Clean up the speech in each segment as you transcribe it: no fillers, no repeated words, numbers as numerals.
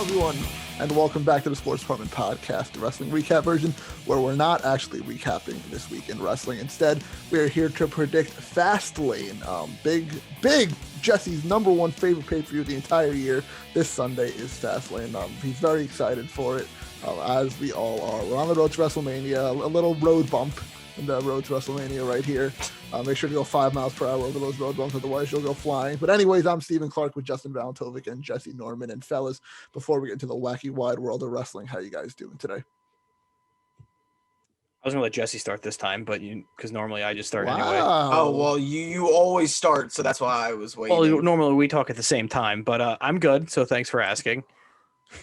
everyone, and welcome back to the Sports Department Podcast, the wrestling recap version, where we're not actually recapping this week in wrestling. Instead, we are here to predict Fastlane, big Jesse's number one favorite pay-per-view of the entire year. This Sunday is Fastlane. He's very excited for it, as we all are. We're on the road to WrestleMania, a little road bump in the road to WrestleMania right here. Make sure to go 5 miles per hour over those road bumps, otherwise you'll go flying. But anyways, I'm Stephen Clark with Justin Valentovic and Jesse Norman. And fellas, before we get into the wacky wide world of wrestling, how you guys doing today? I was gonna let Jesse start this time, but because normally I just start anyway. Oh well, you always start, so that's why I was waiting. Well, normally we talk at the same time, but I'm good. So thanks for asking.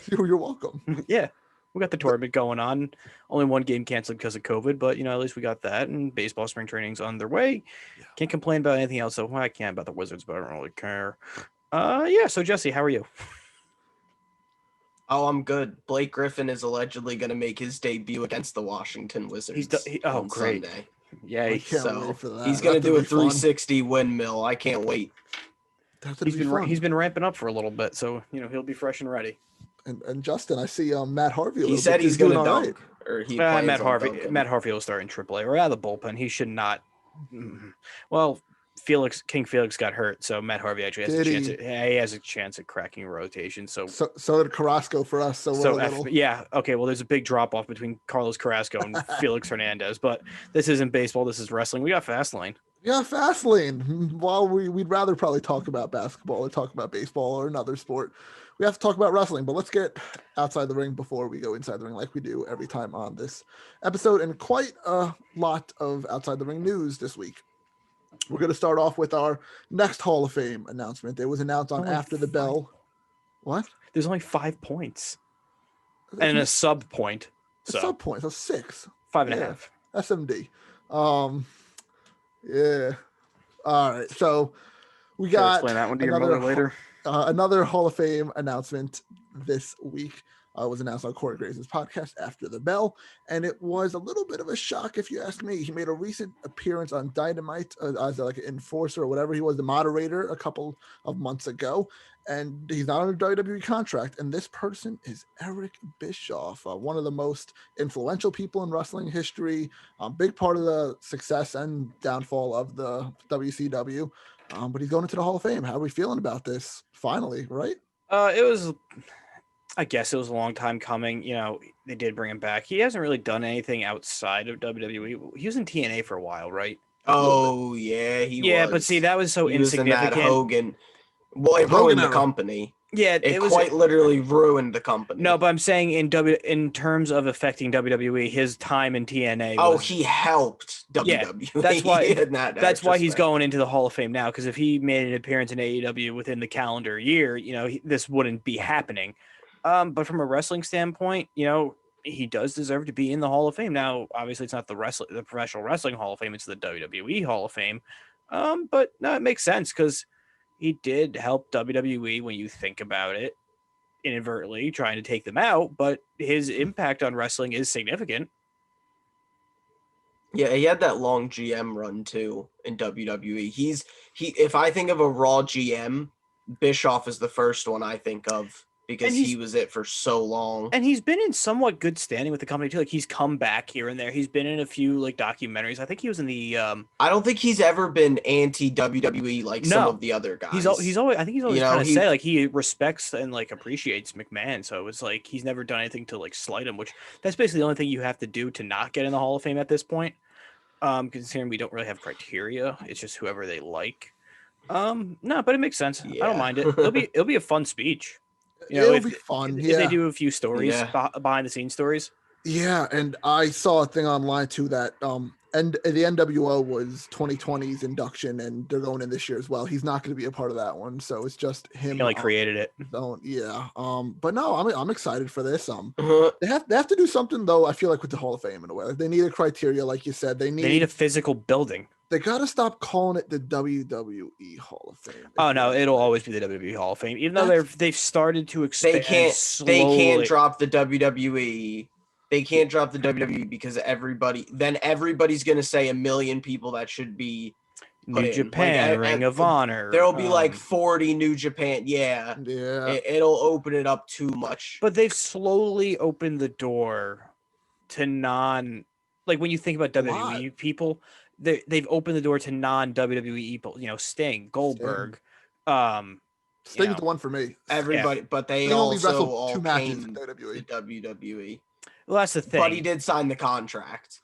You're welcome. Yeah, we got the tournament going on. Only one game canceled because of COVID, but at least we got that. And baseball spring training's on their way. Yeah. Can't complain about anything else. So well, I can about the Wizards, but I don't really care. Yeah. So Jesse, how are you? Oh, I'm good. Blake Griffin is allegedly going to make his debut against the Washington Wizards. Oh, great! Sunday. Yay! So he's going to do a 360 windmill. I can't wait. He's been ramping up for a little bit, so he'll be fresh and ready. And Justin, I see Matt Harvey. He said he's going to dunk. Right. Matt Harvey will start in AAA or out of the bullpen. He should not. Well, King Felix got hurt, so Matt Harvey actually has a chance. He has a chance at cracking rotation. So did Carrasco for us. Yeah. Okay. Well, there's a big drop off between Carlos Carrasco and Felix Hernandez, but this isn't baseball. This is wrestling. We got Fastlane. Yeah, Fastlane. While we'd rather probably talk about basketball or talk about baseball or another sport, we have to talk about wrestling. But let's get outside the ring before we go inside the ring, like we do every time on this episode. And quite a lot of outside the ring news this week. We're going to start off with our next Hall of Fame announcement. It was announced on After the Bell. What? There's only 5 points. And a sub point. A sub point. So 6. 5.5. SMD. Yeah. All right. So we got explain that one to your mother later. Another Hall of Fame announcement this week. Was announced on Corey Graves' podcast After the Bell, and it was a little bit of a shock if you ask me. He made a recent appearance on Dynamite as like an enforcer or whatever. He was the moderator a couple of months ago, and he's not on a WWE contract. And this person is Erc Bischoff, one of the most influential people in wrestling history, big part of the success and downfall of the WCW. But he's going into the Hall of Fame. How are we feeling about this? Finally, right? I guess it was a long time coming. They did bring him back. He hasn't really done anything outside of WWE. He was in TNA for a while, right? Oh, yeah, he was. Yeah, but see, that was so insignificant. Was in that Hogan. Well, it ruined the company. Yeah, it was quite literally ruined the company. No, but I'm saying in terms of affecting WWE, his time in TNA. He helped WWE. Yeah, that's why he's going into the Hall of Fame now. Because if he made an appearance in AEW within the calendar year, this wouldn't be happening. But from a wrestling standpoint, he does deserve to be in the Hall of Fame. Now, obviously, it's not the Professional Wrestling Hall of Fame; it's the WWE Hall of Fame. But no, it makes sense because he did help WWE when you think about it, inadvertently trying to take them out. But his impact on wrestling is significant. Yeah, he had that long GM run too in WWE. If I think of a Raw GM, Bischoff is the first one I think of. Because he was it for so long. And he's been in somewhat good standing with the company, too. Like, he's come back here and there. He's been in a few, documentaries. I think he was in the... I don't think he's ever been anti-WWE like some of the other guys. He's always kind of say, he respects and, appreciates McMahon. So it's he's never done anything to, slight him, which that's basically the only thing you have to do to not get in the Hall of Fame at this point. Considering we don't really have criteria. It's just whoever they like. No, but it makes sense. Yeah. I don't mind it. It'll be a fun speech. It'll be fun. If they do a few stories, behind the scenes stories. Yeah, and I saw a thing online too that and the NWO was 2020's induction, and they're going in this year as well. He's not going to be a part of that one, so it's just him. He created it. But no, I'm excited for this. They have to do something though. I feel like with the Hall of Fame in a way, they need a criteria, like you said. They need a physical building. They got to stop calling it the WWE Hall of Fame. Oh no, it'll always be the WWE Hall of Fame, even though they've started to expand. They can't drop the WWE. They can't drop the WWE because everybody's going to say a million people that should be New Japan, Ring of Honor. There'll be like 40 New Japan. Yeah. It'll open it up too much. But they've slowly opened the door to like when you think about WWE people, they've opened the door to non-WWE people. Sting, Goldberg. Sting's the one for me. Everybody, but they also all two matches in WWE. The WWE. Well, that's the thing. But he did sign the contract.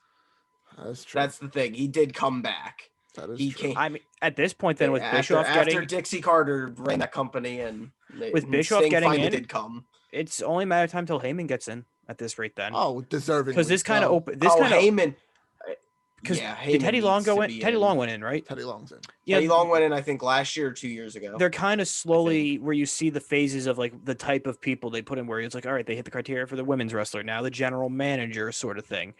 That's true. That's the thing. He did come back. That is true. I mean, at this point, then with Bischoff after Dixie Carter ran that company, and with Bischoff Sting getting finally in, did come. It's only a matter of time till Heyman gets in at this rate. Then deserving because this kind of open. Heyman. Because did Teddy Long go in? Teddy Long went in, right? Teddy Long's in. Teddy Long went in, I think, last year or 2 years ago. They're kind of slowly where you see the phases of like the type of people they put in where it's like, all right, they hit the criteria for the women's wrestler, now the general manager sort of thing.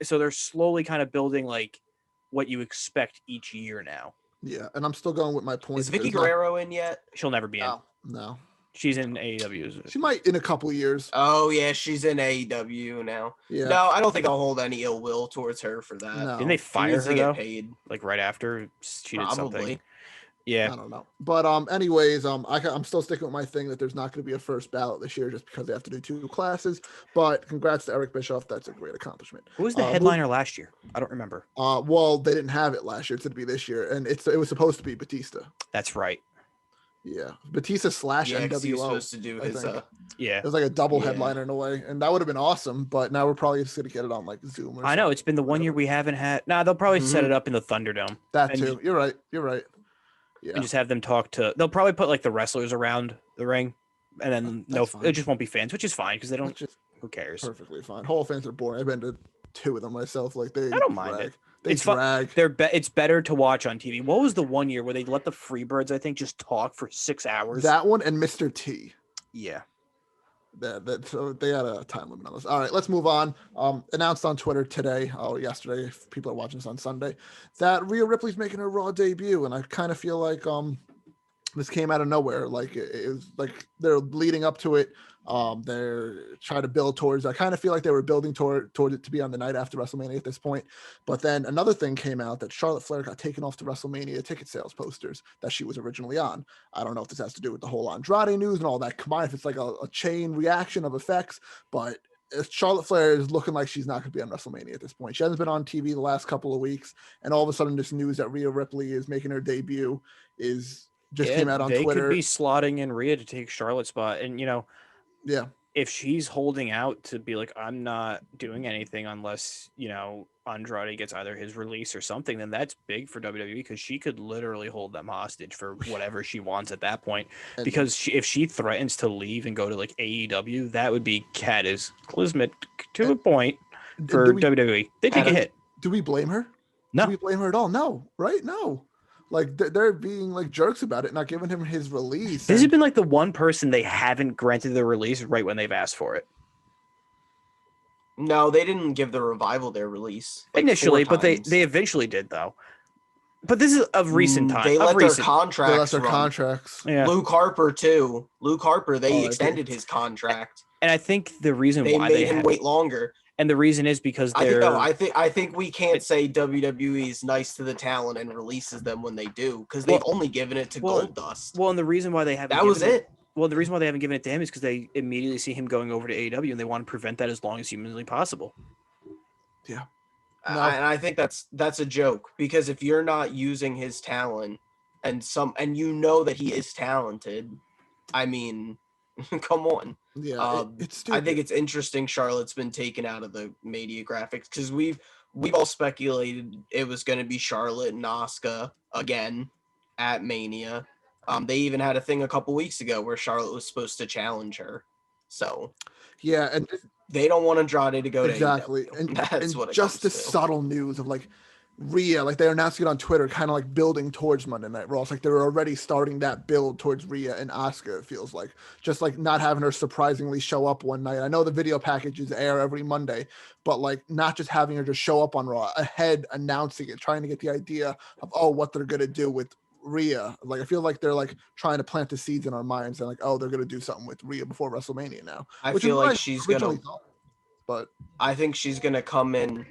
So they're slowly kind of building like what you expect each year now. Yeah, and I'm still going with my point. Is Vicky Guerrero in yet? She'll never be in. No. She's in AEW. She might in a couple of years. Oh, yeah, she's in AEW now. Yeah. No, I don't think I'll hold any ill will towards her for that. No. Didn't they fire her, though? Paid. Like, right after she did something? Yeah. I don't know. But anyways, I'm still sticking with my thing that there's not going to be a first ballot this year just because they have to do 2 classes. But congrats to Erc BIshoff. That's a great accomplishment. Who was the headliner last year? I don't remember. Well, they didn't have it last year. It's going to be this year. And it was supposed to be Batista. That's right. Yeah, Batista / NWO. He was supposed to do his. It was like a double headliner in a way, and that would have been awesome. But now we're probably just gonna get it on like Zoom. Or something. I know it's been the one year we haven't had. Nah, they'll probably set it up in the Thunderdome. That too. You're right. Yeah, and just have them talk to. They'll probably put like the wrestlers around the ring, and then it just won't be fans, which is fine because they don't. Who cares? Perfectly fine. Hall of fans are boring. I've been to 2 of them myself. Like I don't mind it. It's fun. It's better to watch on TV. What was the one year where they let the Freebirds, I think, just talk for 6 hours? That one and Mr. T. Yeah. So they had a time limit on this. All right, let's move on. Announced on Twitter today, yesterday, if people are watching this on Sunday, that Rhea Ripley's making her Raw debut, and I kind of feel like this came out of nowhere. Like it was like they're leading up to it. They're trying to build towards. I kind of feel like they were building toward it to be on the night after WrestleMania at this point. But then another thing came out that Charlotte Flair got taken off the WrestleMania ticket sales posters that she was originally on. I don't know if this has to do with the whole Andrade news and all that combined, if it's like a chain reaction of effects, but Charlotte Flair is looking like she's not going to be on WrestleMania at this point. She hasn't been on TV the last couple of weeks, and all of a sudden this news that Rhea Ripley is making her debut came out on Twitter. They could be slotting in Rhea to take Charlotte's spot, and yeah, if she's holding out to be like, I'm not doing anything unless, Andrade gets either his release or something, then that's big for WWE because she could literally hold them hostage for whatever she wants at that point. Because if she threatens to leave and go to like AEW, that would be cataclysmic to a point for WWE. They take a hit. Do we blame her? No. Do we blame her at all? No, right? No. Like they're being like jerks about it, not giving him his release. This has been like the one person they haven't granted the release right when they've asked for it. No, they didn't give the Revival their release initially, but they eventually did though. But this is of recent time. They let their contracts. Contracts. Yeah. Luke Harper too. Luke Harper, they extended his contract, and I think the reason they why made him wait longer. And the reason is because I think we can't say WWE is nice to the talent and releases them when they do because they've only given it to Goldust. Well, and the reason why they haven't the reason why they haven't given it to him is because they immediately see him going over to AEW and they want to prevent that as long as humanly possible. Yeah, and I think that's a joke because if you're not using his talent and you know that he is talented, I mean, come on. Yeah, it's stupid. I think it's interesting Charlotte's been taken out of the media graphics because we've all speculated it was going to be Charlotte and Asuka again at Mania. They even had a thing a couple weeks ago where Charlotte was supposed to challenge her. So yeah, and they don't want Andrade to go to AEW. And that's what it just the comes to. Subtle news of like Rhea, like they announced it on Twitter, kind of like building towards Monday Night Raw. It's like they're already starting that build towards Rhea and Asuka. It feels like just like not having her surprisingly show up one night. I know the video packages air every Monday, but like not just having her just show up on Raw ahead, announcing it, trying to get the idea of what they're gonna do with Rhea. Like I feel like they're like trying to plant the seeds in our minds and like they're gonna do something with Rhea before WrestleMania now. I feel like she's gonna, but I think she's gonna come in.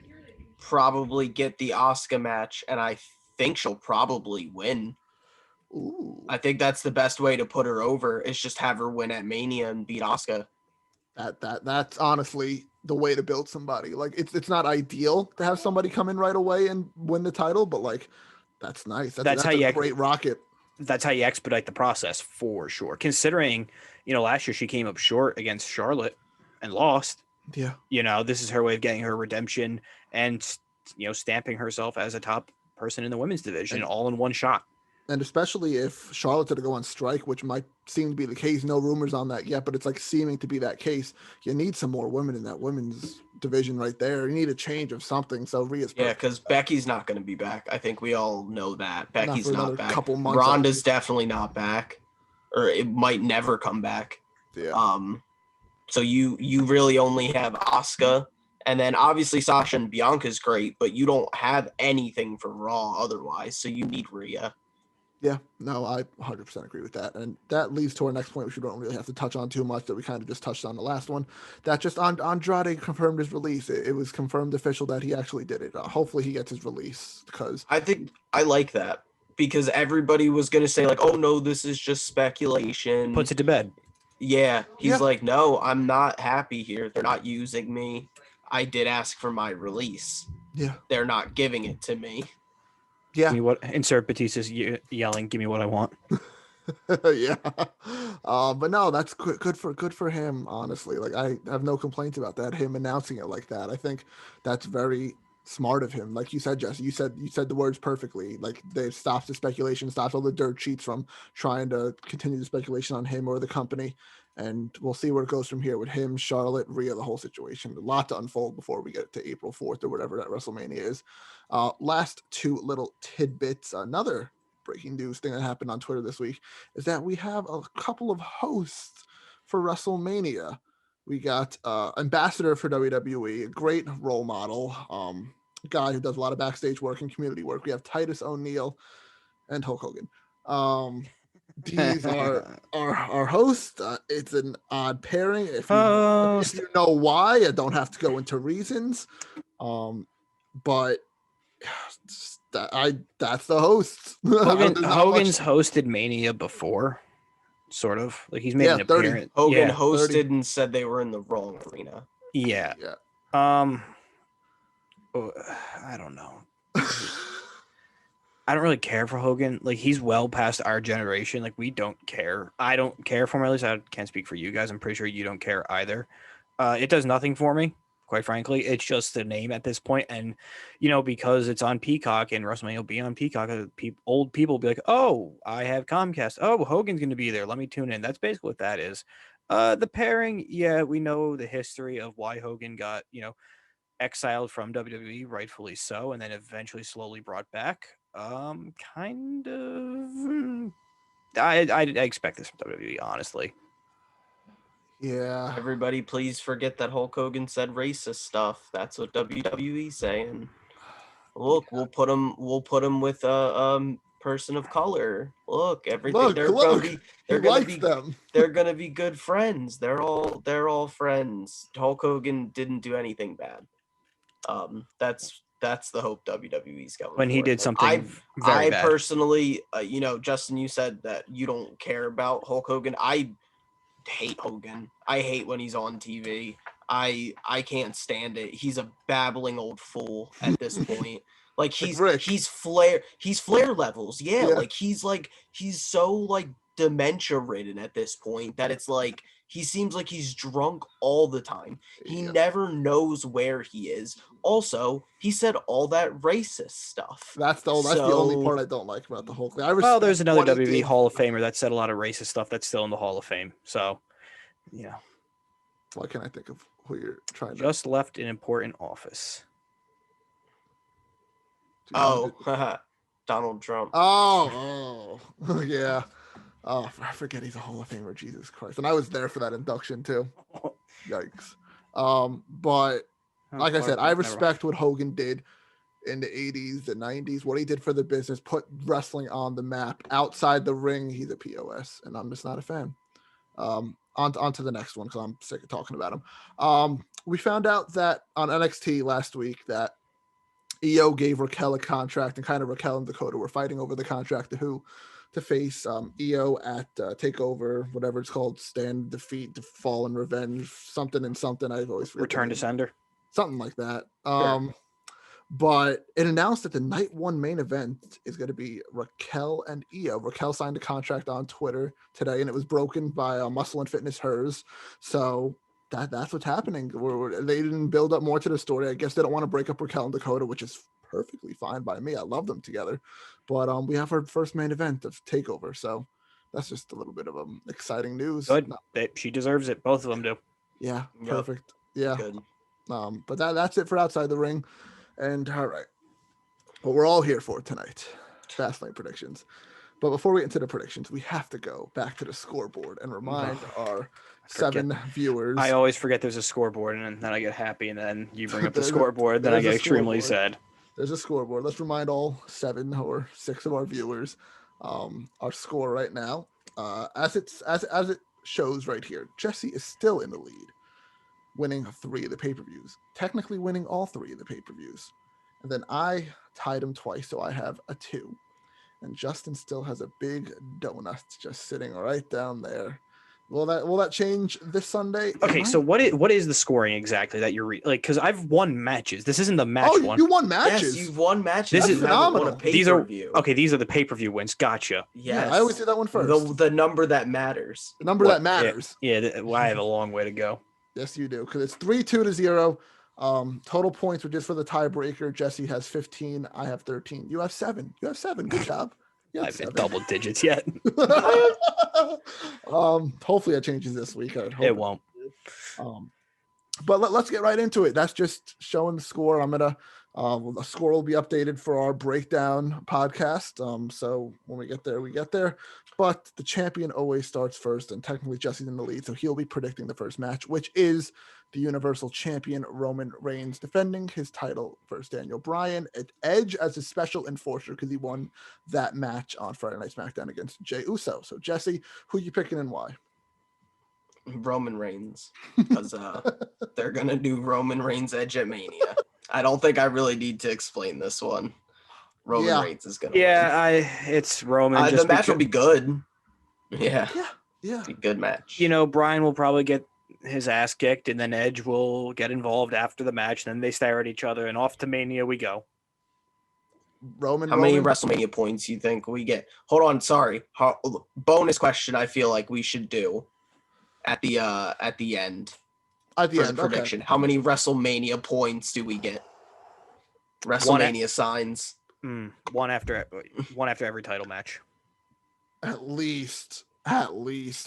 Probably get the Asuka match, and I think she'll probably win. Ooh. I think that's the best way to put her over, is just have her win at Mania and beat Asuka. That's honestly the way to build somebody. Like it's not ideal to have somebody come in right away and win the title, but like that's nice. That's a great rocket. That's how you expedite the process for sure. Considering, last year she came up short against Charlotte and lost. Yeah. This is her way of getting her redemption and, stamping herself as a top person in the women's division all in one shot. And especially if Charlotte's going to go on strike, which might seem to be the case. No rumors on that yet, but it's like seeming to be that case. You need some more women in that women's division right there. You need a change of something. So Rhea's perfect. Yeah, because Becky's not going to be back. I think we all know that. Becky's not back. Couple months, Ronda's definitely not back, or it might never come back. Yeah. So you really only have Asuka, and then obviously Sasha and Bianca's great, but you don't have anything for Raw otherwise. So you need Rhea. Yeah, no, I 100% agree with that. And that leads to our next point, which we don't really have to touch on too much, that we kind of just touched on the last one. That just Andrade confirmed his release. It was confirmed official that he actually did it. Hopefully he gets his release, because I think I like that, because everybody was going to say like, oh no, this is just speculation. Puts it to bed. Yeah, he's like, no, I'm not happy here. They're not using me. I did ask for my release. Yeah. They're not giving it to me. Yeah. Give me what, insert Batista's yelling, give me what I want. Yeah. But no, that's good for him, honestly. Like, I have no complaints about that, him announcing it like that. I think that's very smart of him. Like you said, Jess, you said the words perfectly. Like, they stopped the speculation, stopped all the dirt sheets from trying to continue the speculation on him or the company. And we'll see where it goes from here with him, Charlotte, Rhea, the whole situation. A lot to unfold before we get to April 4th or whatever that WrestleMania is. Last two little tidbits. Another breaking news thing that happened on Twitter this week is that we have a couple of hosts for WrestleMania. We got ambassador for WWE, a great role model, guy who does a lot of backstage work and community work. We have Titus O'Neil and Hulk Hogan. These are our hosts. It's an odd pairing. If you know why, I don't have to go into reasons. But that's the host. Hogan's hosted Mania before, sort of. Like, he's made an appearance. Hogan hosted 30. And said they were in the wrong arena. Yeah. I don't know. I don't really care for Hogan. Like, he's well past our generation. Like, we don't care. I don't care for him. At least I can't speak for you guys. I'm pretty sure you don't care either. It does nothing for me, quite frankly. It's just a name at this point. And, because it's on Peacock and WrestleMania will be on Peacock, old people will be like, oh, I have Comcast. Oh, Hogan's going to be there. Let me tune in. That's basically what that is. The pairing, yeah, we know the history of why Hogan got, exiled from WWE, rightfully so, and then eventually slowly brought back. Kind of. I expect this from WWE, honestly. Yeah. Everybody, please forget that Hulk Hogan said racist stuff. That's what WWE's saying. Look, we'll put him with a person of color. Look, everything. They're gonna be good friends. They're all friends. Hulk Hogan didn't do anything bad. That's the hope WWE's going. When he did something I personally, Justin, you said that you don't care about Hulk Hogan. I hate Hogan. I hate when he's on TV. I can't stand it. He's a babbling old fool at this point. Like, he's Flair levels. Yeah. Like he's so like dementia ridden at this point that it's like he seems like he's drunk all the time. He never knows where he is. Also, he said all that racist stuff. That's the only part I don't like about the whole thing. Well, there's another WWE Hall of Famer that said a lot of racist stuff that's still in the Hall of Fame. So, yeah. Why can't I think of who you're trying to... Just left an important office. Donald Trump. Oh, yeah. Oh, I forget he's a Hall of Famer. Jesus Christ. And I was there for that induction too. Yikes. But like I said, I respect what Hogan did in the 80s, the 90s, what he did for the business, put wrestling on the map. Outside the ring, he's a POS, and I'm just not a fan. On to the next one, because I'm sick of talking about him. We found out that on NXT last week that Io gave Raquel a contract, and kind of Raquel and Dakota were fighting over the contract to face Io at Takeover, whatever it's called, Stand, Defeat, Fall, and Revenge, something and something. I've always forget Return to Sender, something like that. Sure. But it announced that the night one main event is going to be Raquel and Io. Raquel signed a contract on Twitter today, and it was broken by Muscle and Fitness Hers. So that's what's happening. They didn't build up more to the story. I guess they don't want to break up Raquel and Dakota, which is perfectly fine by me. I love them together. But we have our first main event of Takeover, so that's just a little bit of exciting news. Good. She deserves it. Both of them do. Yeah, Yep. perfect. Yeah. Good. But that's it for Outside the Ring. And all right, what we're all here for tonight, Fastlane predictions. But before we get into the predictions, we have to go back to the scoreboard and remind our 7 viewers. I always forget there's a scoreboard, and then I get happy, and then you bring up the scoreboard, then I get extremely sad. There's a scoreboard. Let's remind all 7 or 6 of our viewers our score right now. As it shows right here, Jesse is still in the lead, winning 3 of the pay-per-views, technically winning all 3 of the pay-per-views. And then I tied him twice, so I have a 2. And Justin still has a big donut just sitting right down there. Will that change this Sunday? Okay, so what is the scoring exactly that you're because I've won matches. This isn't the match one. You won matches. Yes, you've won matches. This is phenomenal. These are the pay-per-view wins. Gotcha. Yes. Yeah, I always do that one first. The number that matters. The number that matters. Yeah, I have a long way to go. Yes, you do, because it's 3-2-0. Total points, which is for the tiebreaker. Jesse has 15. I have 13. You have 7. Good job. I haven't hit double digits yet. Hopefully that changes this week. It won't. But let's get right into it. That's just showing the score. I'm gonna the score will be updated for our breakdown podcast. So when we get there, we get there. But the champion always starts first, and technically Jesse's in the lead, so he'll be predicting the first match, which is the Universal Champion Roman Reigns defending his title versus Daniel Bryan at Edge as a special enforcer because he won that match on Friday Night SmackDown against Jey Uso. So Jesse, who you picking and why? Roman Reigns, because they're gonna do Roman Reigns Edge at Mania. I don't think I really need to explain this one. Roman Reigns is gonna. Yeah, it's Roman. The match will be good. Yeah. Be a good match. Bryan will probably get his ass kicked, and then Edge will get involved after the match. Then they stare at each other, and off to Mania we go. How many WrestleMania points you think we get? Hold on, sorry. Bonus question. I feel like we should do at the end. At the end, prediction. Okay. How many WrestleMania points do we get? WrestleMania signs. One after every title match. At least a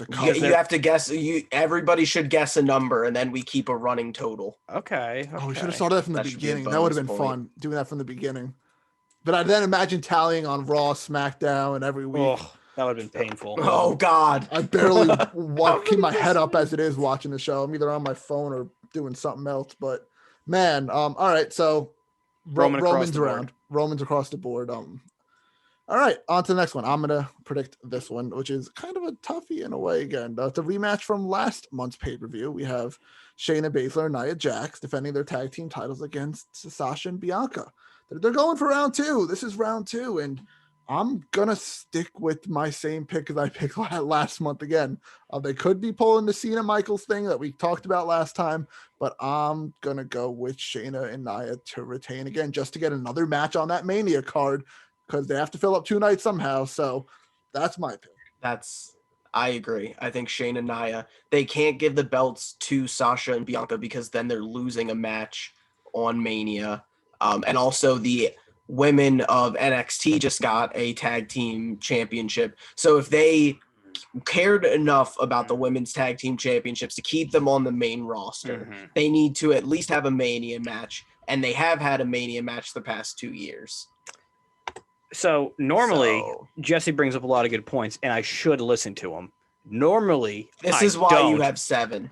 couple. You have to guess. Everybody should guess a number, and then we keep a running total. Okay. Oh, we should have started that from the beginning. That would have been fun doing that from the beginning. But I then imagine tallying on Raw, SmackDown, and every week. Oh, that would have been painful. Oh God! I barely keep my head up as it is watching the show. I'm either on my phone or doing something else. But man, all right. So Roman's around. Roman's across the board. All right, on to the next one. I'm gonna predict this one, which is kind of a toughie in a way. Again, it's a rematch from last month's pay-per-view. We have Shayna Basler and Nia Jax defending their tag team titles against Sasha and Bianca. They're going for round 2. This is round 2, and I'm gonna stick with my same pick as I picked last month again. They could be pulling the Cena Michaels thing that we talked about last time, but I'm gonna go with Shayna and Nia to retain again, just to get another match on that Mania card, because they have to fill up 2 nights somehow. So that's my pick. I agree. I think Shayna and Nia, they can't give the belts to Sasha and Bianca because then they're losing a match on Mania. And also the women of NXT just got a tag team championship. So if they cared enough about the women's tag team championships to keep them on the main roster, they need to at least have a Mania match. And they have had a Mania match the past 2 years. So normally Jesse brings up a lot of good points, and I should listen to him. Normally, this is why you have 7.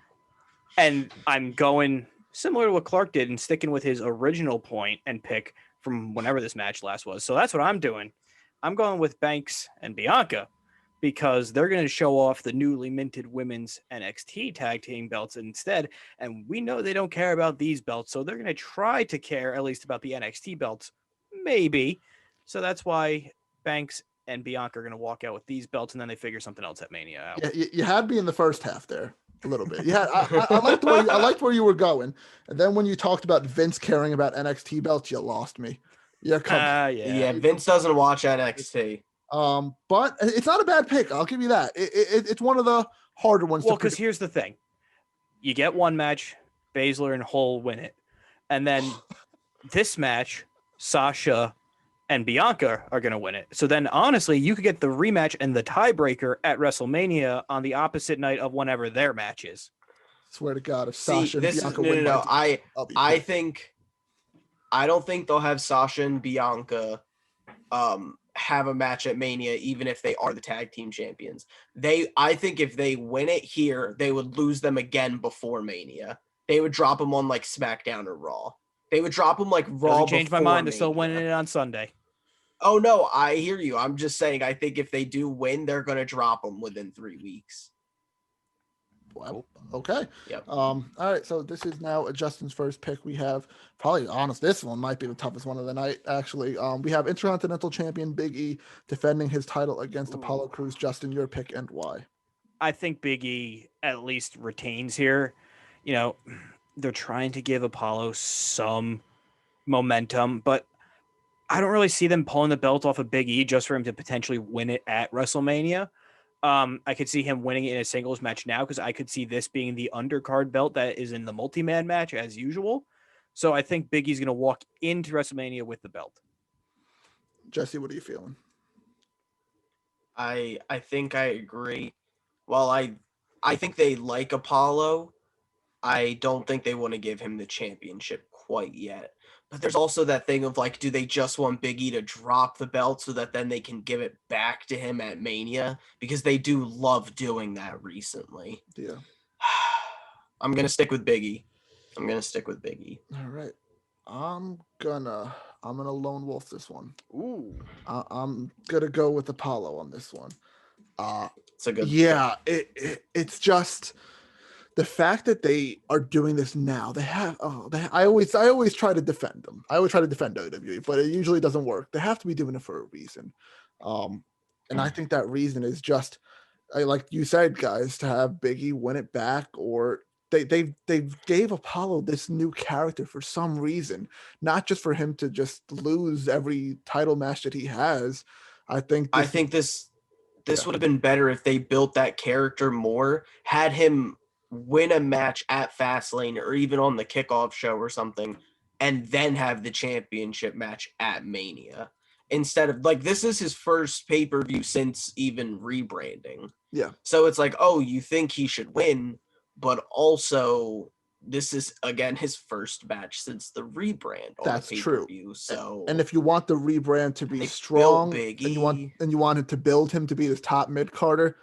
And I'm going similar to what Clark did and sticking with his original point and pick from whenever this match last was. So that's what I'm doing. I'm going with Banks and Bianca because they're going to show off the newly minted women's NXT tag team belts instead. And we know they don't care about these belts. So they're going to try to care at least about the NXT belts. Maybe. So that's why Banks and Bianca are going to walk out with these belts, and then they figure something else at Mania out. Yeah, you had me in the first half there a little bit. Yeah, I liked where you were going. And then when you talked about Vince caring about NXT belts, you lost me. Yeah, Vince doesn't watch NXT. But it's not a bad pick. I'll give you that. It's one of the harder ones. Well, because here's the thing: you get one match, Basler and Hull win it, and then this match, Sasha and Bianca are going to win it. So then, honestly, you could get the rematch and the tiebreaker at WrestleMania on the opposite night of whenever their match is. Swear to God, if Sasha and Bianca win, I don't think they'll have Sasha and Bianca have a match at Mania, even if they are the tag team champions. I think if they win it here, they would lose them again before Mania. They would drop them on like SmackDown or Raw. They would drop them like Raw. Doesn't change my mind. Mania. They're still winning it on Sunday. Oh no, I hear you. I'm just saying. I think if they do win, they're gonna drop them within 3 weeks. Well, okay. Yep. All right. So this is now Justin's first pick. We have this one might be the toughest one of the night. Actually, we have Intercontinental Champion Big E defending his title against Apollo Crews. Justin, your pick and why? I think Big E at least retains here. You know, they're trying to give Apollo some momentum, but I don't really see them pulling the belt off of Big E just for him to potentially win it at WrestleMania. I could see him winning it in a singles match now because I could see this being the undercard belt that is in the multi-man match as usual. So I think Big E's going to walk into WrestleMania with the belt. Jesse, what are you feeling? I think I agree. Well, I think they like Apollo. I don't think they want to give him the championship quite yet. But there's also that thing of like, do they just want Big E to drop the belt so that then they can give it back to him at Mania? Because they do love doing that recently. Yeah. I'm going to stick with Big E. All right. I'm gonna lone wolf this one. Ooh. I'm gonna go with Apollo on this one. It's a good. Yeah. It's just the fact that they are doing this now. I always try to defend them. I always try to defend WWE, but it usually doesn't work. They have to be doing it for a reason. And I think that reason is just, like you said, guys, to have Big E win it back, or they gave Apollo this new character for some reason, not just for him to just lose every title match that he has. I think this would have been better if they built that character more, had him win a match at Fastlane or even on the kickoff show or something, and then have the championship match at Mania. Instead of, like, this is his first pay-per-view since even rebranding. Yeah. So it's like, oh, you think he should win, but also this is, again, his first match since the rebrand on That's the true. pay-per-view. So, and if you want the rebrand to be strong, and you wanted to build him to be this top mid-carder,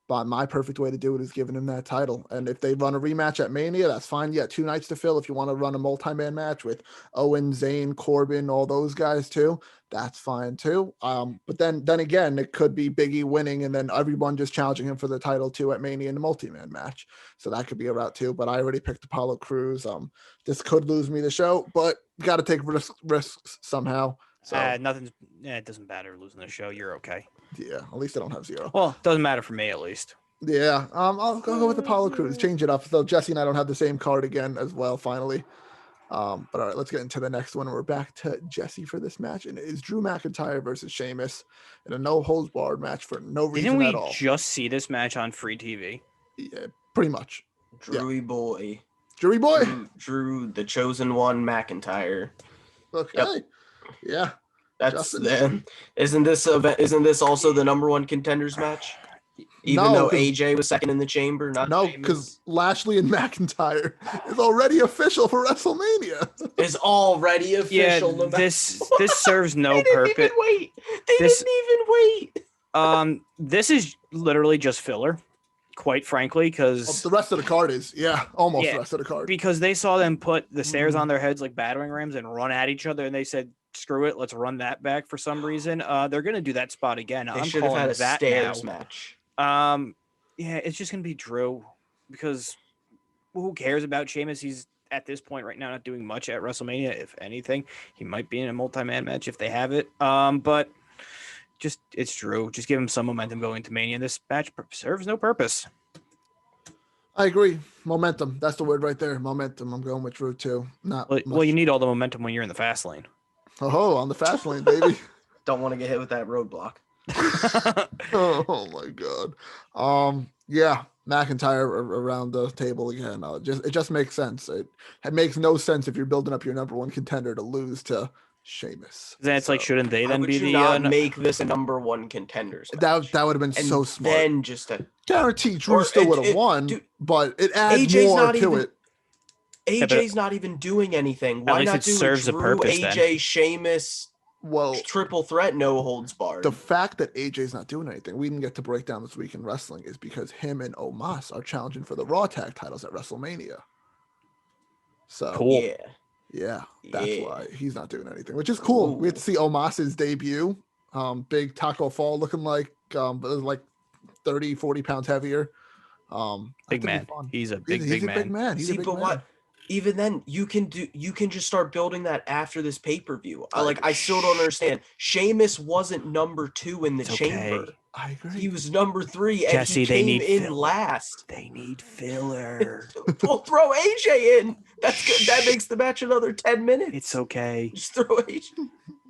but my perfect way to do it is giving him that title. And if they run a rematch at Mania, that's fine. You got 2 nights to fill. If you want to run a multi-man match with Owen, Zayn, Corbin, all those guys too, that's fine too. But then again, it could be Big E winning and then everyone just challenging him for the title too at Mania in the multi-man match. So that could be a route too. But I already picked Apollo Crews. This could lose me the show, but got to take risks somehow. So it doesn't matter losing the show. You're okay. Yeah, at least I don't have 0. Well, it doesn't matter for me at least. Yeah, I'll go with Apollo Crews. Change it up. So Jesse and I don't have the same card again as well, finally. But all right, let's get into the next one. We're back to Jesse for this match, and it is Drew McIntyre versus Sheamus in a no-holds-barred match for no reason at all. Didn't we just see this match on free TV? Yeah, pretty much. Drewy boy. Drew, the chosen one, McIntyre. Okay. Yep. Yeah. That's then. Isn't this also the number 1 contenders match? Even though AJ was second in the chamber, because Lashley and McIntyre is already official for WrestleMania. Is already official. Yeah, this serves no purpose. They didn't even wait. This is literally just filler, quite frankly, because the rest of the card is the rest of the card. Because they saw them put the stairs on their heads like battering rams and run at each other, and they said, screw it, let's run that back for some reason. They're gonna do that spot again. They I'm should have calling had a that stairs now. match. Yeah, it's just gonna be Drew because who cares about Sheamus? He's at this point right now not doing much at WrestleMania. If anything, he might be in a multi-man match if they have it. But just it's Drew. Just give him some momentum going to Mania. This match serves no purpose. I agree. Momentum. That's the word right there. Momentum. I'm going with Drew too. Well, you need all the momentum when you're in the fast lane. Oh, on the fast lane, baby. Don't want to get hit with that roadblock. Oh my God. Yeah, McIntyre around the table again. It just makes sense. It makes no sense if you're building up your number one contender to lose to Sheamus. Then it's like, shouldn't they then be the not make this a number one contenders match? That would have been so smart. Then just guarantee Drew still would have won, but it adds AJ's more not to even, it. AJ's not even doing anything. Why least not it do serves a Drew, purpose AJ, then. Sheamus, triple threat, no holds barred? The fact that AJ's not doing anything, we didn't get to break down this week in wrestling, is because him and Omos are challenging for the Raw tag titles at WrestleMania. So cool. Yeah, that's why he's not doing anything, which is cool. Ooh. We had to see Omos's debut. Big taco fall looking like, but it was like 30, 40 pounds heavier. Big man. He's a big man. He's a big man. Even then, you can just start building that after this pay-per-view. I still don't understand. Sheamus wasn't number 2 in the chamber. I agree. He was number 3, and Jesse, he came in last. They need filler. We'll throw AJ in. That's good. That makes the match another 10 minutes. It's okay. Just throw AJ.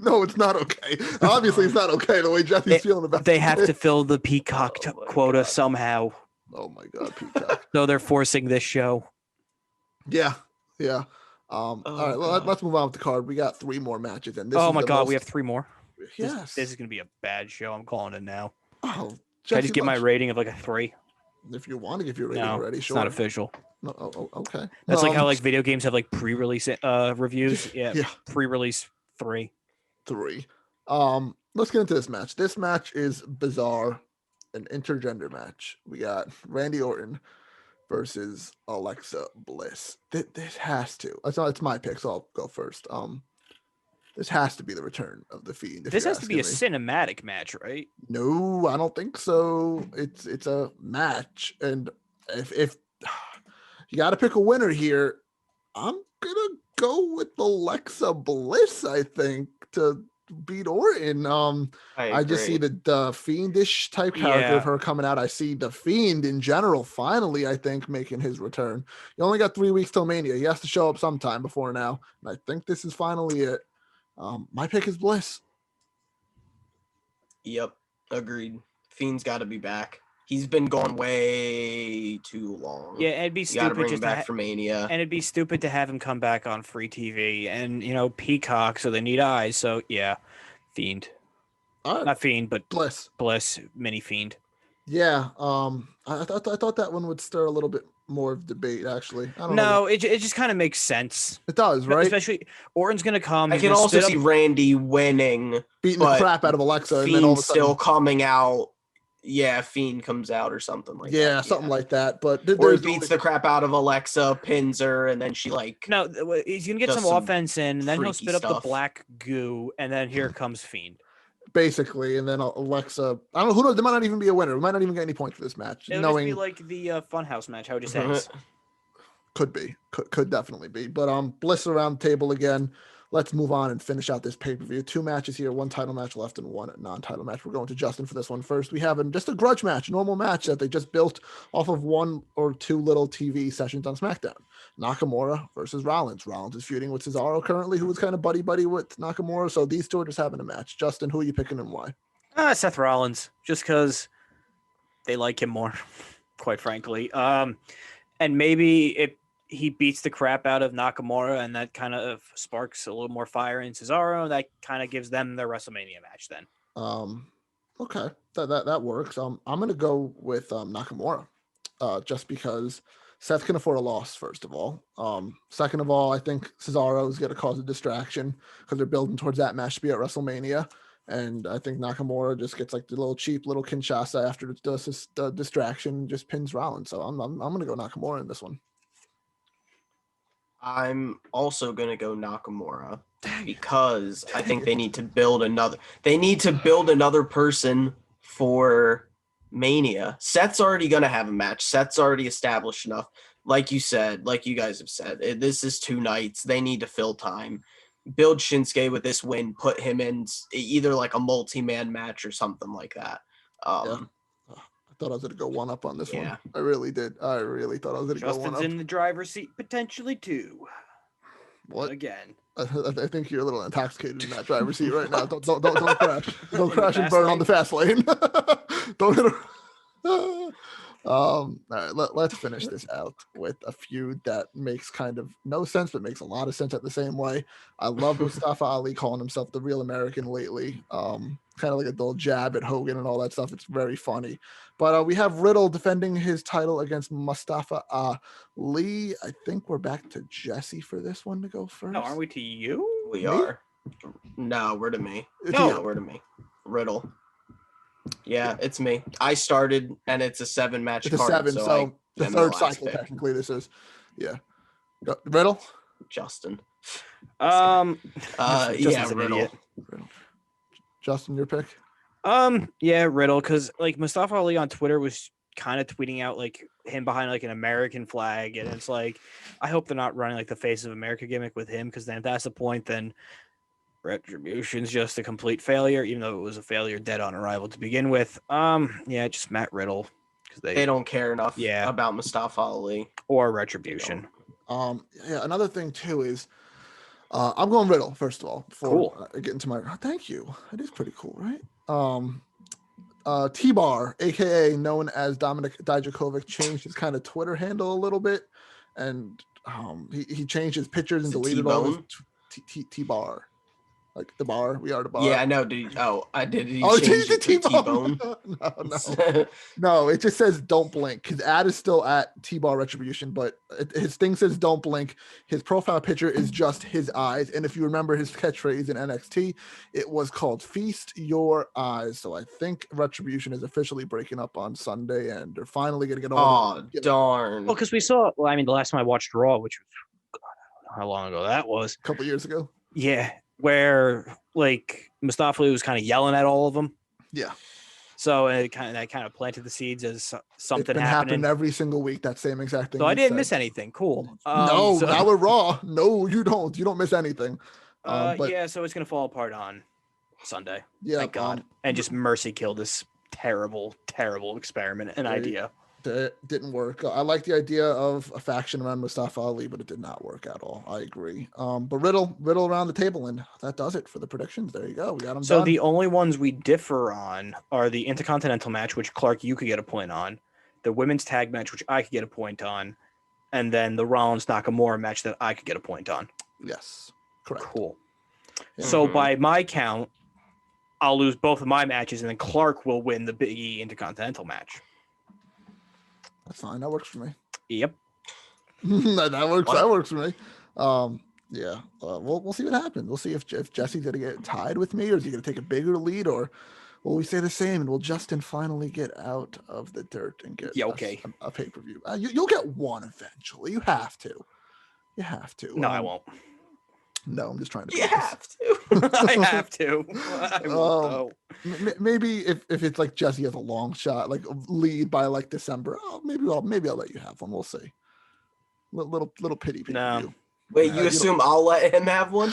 No, it's not okay. Obviously, it's not okay the way Jesse's feeling about it. They have to fill the Peacock quota somehow. Oh my God, Peacock. So they're forcing this show. Yeah. All right, well, let's move on with the card. We got 3 more matches, and oh my God, we have 3 more. Yes, this is gonna be a bad show. I'm calling it now. Oh, should I just get my rating of like a 3? If you want to give your rating already, sure. It's not official. No, okay. That's like how like video games have like pre-release reviews. Yeah, pre-release 3. 3. Let's get into this match. This match is bizarre, an intergender match. We got Randy Orton versus Alexa Bliss. This has to. It's my pick, so I'll go first. This has to be the return of the Fiend. This has to be a cinematic match, right? No, I don't think so. It's a match, and if you got to pick a winner here, I'm gonna go with Alexa Bliss. I think to beat Orton. I just see the fiendish type character of her coming out. I see the Fiend in general finally, I think, making his return. You only got 3 weeks till Mania. He has to show up sometime before now, and I think this is finally it. My pick is Bliss. Yep, agreed. Fiend's got to be back. He's been gone way too long. Yeah, it'd be stupid bring him back for Mania. And it'd be stupid to have him come back on free TV and Peacock, so they need eyes. So yeah, Fiend. Not Fiend, but Bliss, mini Fiend. Yeah, I thought that one would stir a little bit more of debate. Actually, I don't know. No, it just kind of makes sense. It does, right? Especially Orton's gonna come. I can also see Randy winning, beating the crap out of Alexa, Fiend and then all of a sudden still coming out. Yeah, Fiend comes out or something like that. Yeah, something like that. But or beats the crap out of Alexa, pins her, and then she No, he's gonna get some offense in, and then he'll spit up the black goo, and then here comes Fiend. Basically, and then Alexa. I don't know. Who knows? There might not even be a winner. We might not even get any points for this match. It'll just be like the Funhouse match. How it just ends. Could be. Could definitely be. But Bliss around the table again. Let's move on and finish out this pay-per-view. 2 matches here, 1 title match left and 1 non-title match. We're going to Justin for this one first. We have just a grudge match, normal match that they just built off of 1 or 2 little TV sessions on SmackDown. Nakamura versus Rollins. Rollins is feuding with Cesaro currently, who was kind of buddy-buddy with Nakamura. So these 2 are just having a match. Justin, who are you picking and why? Seth Rollins, just because they like him more, quite frankly. And maybe he beats the crap out of Nakamura, and that kind of sparks a little more fire in Cesaro. That kind of gives them their WrestleMania match then. Okay, that works. I'm gonna go with Nakamura, just because Seth can afford a loss. First of all, second of all, I think Cesaro is gonna cause a distraction because they're building towards that match to be at WrestleMania, and I think Nakamura just gets like the little cheap little Kinshasa after the distraction, just pins Rollins. So I'm gonna go Nakamura in this one. I'm also gonna go Nakamura because I think they need to build another. They need to build another person for Mania. Seth's already gonna have a match. Seth's already established enough. Like you said, like you guys have said, this is 2 nights. They need to fill time. Build Shinsuke with this win. Put him in either like a multi-man match or something like that. Yeah. I thought I was going to go one up on this one. I really did. I really thought I was going to go one up. Justin's in the driver's seat potentially too. What? Again. I think you're a little intoxicated in that driver's seat right now. Don't crash. Don't crash and burn on the fast lane. Don't hit her. All right, let's finish this out with a feud that makes kind of no sense, but makes a lot of sense at the same way. I love Mustafa Ali calling himself the real American lately. Kind of like a little jab at Hogan and all that stuff. It's very funny. But we have Riddle defending his title against Mustafa Ali. I think we're back to Jesse for this one to go first. No, aren't we to you? We are. No, we're to me. No, we're to me. Riddle. Yeah, it's me. I started, and it's a 7-match card. It's a 7, so the third cycle pick. Technically this is. Yeah. Riddle? Justin. Justin's an Riddle. idiot. Justin, your pick? Yeah, Riddle, because like Mustafa Ali on Twitter was kind of tweeting out like him behind like an American flag, and it's like, I hope they're not running like the face of America gimmick with him, because then if that's the point, then Retribution's just a complete failure, even though it was a failure dead on arrival to begin with. Yeah, just Matt Riddle, because they don't care enough about Mustafa Ali or Retribution. Yeah, another thing too is I'm going Riddle first of all before I get into my thank you. It is pretty cool, right? T-Bar, aka known as Dominic Dijakovic, changed his kind of Twitter handle a little bit, and he changed his pictures and deleted all his T-Bar. Like the bar, we are the bar. Yeah, I know. I did. Change it to T-Bone? No. It just says don't blink. His ad is still at T-Bar Retribution, but his thing says don't blink. His profile picture is just his eyes. And if you remember his catchphrase in NXT, it was called "Feast Your Eyes." So I think Retribution is officially breaking up on Sunday, and they're finally going to get all. Oh darn! Well, because we saw. Well, I mean, the last time I watched Raw, which was God, I don't know how long ago that was. A couple years ago. Yeah. Where like Mustafa Ali was kind of yelling at all of them. Yeah. So that kind of planted the seeds as something happening every single week. That same exact thing. So I didn't miss anything. Cool. No, now we're Raw. No, you don't. You don't miss anything. But yeah, so it's gonna fall apart on Sunday. Yeah. Thank God. And just mercy kill this terrible, terrible experiment and idea. That didn't work. I like the idea of a faction around Mustafa Ali, but it did not work at all. I agree. But Riddle around the table, and that does it for the predictions. There you go. We got them So done. the only ones we differ on are the Intercontinental match, which Clark, you could get a point on, the women's tag match, which I could get a point on, and then the Rollins Nakamura match that I could get a point on. Yes. Correct. Cool. Yeah. So by my count, I'll lose both of my matches, and then Clark will win the Big E Intercontinental match. That's fine. That works for me. Yep. that works. What? That works for me. Yeah. We'll see what happens. We'll see if Jesse's gonna get tied with me, or is he gonna take a bigger lead, or will we say the same and will Justin finally get out of the dirt and get a pay-per-view? You'll get one eventually. You have to. No, I won't. No, I'm just trying to. You have to. I have to. I won't, maybe if it's like Jesse has a long shot, like lead by like December, maybe I'll let you have one. We'll see. Little pity. No. Wait, you assume I'll let him have one?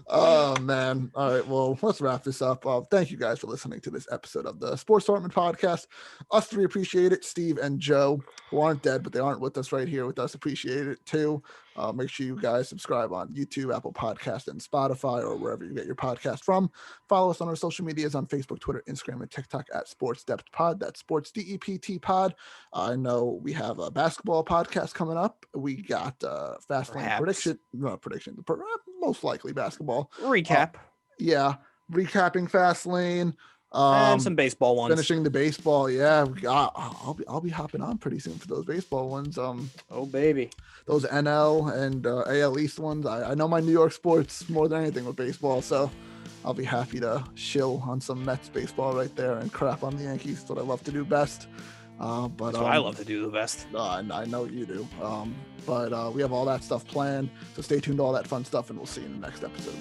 Oh man. All right, well, let's wrap this up. Thank you guys for listening to this episode of the Sports Department Podcast. Us three appreciate it. Steve and Joe, who aren't dead, but they aren't with us right here with us, appreciate it too. Make sure you guys subscribe on YouTube, Apple Podcast, and Spotify, or wherever you get your podcast from. Follow us on our social medias on Facebook, Twitter, Instagram, and TikTok at Sports Depth Pod. That's Sports DEPT Pod. I know we have a basketball podcast coming up. We got Fastlane prediction, most likely basketball recap. Yeah, recapping Fastlane. And some baseball ones. Finishing the baseball, yeah. I'll be hopping on pretty soon for those baseball ones. Oh baby, those NL and AL East ones. I know my New York sports more than anything with baseball, so I'll be happy to shill on some Mets baseball right there and crap on the Yankees. That's what I love to do best. But that's what I love to do the best. I know you do. But we have all that stuff planned, so stay tuned to all that fun stuff, and we'll see you in the next episode.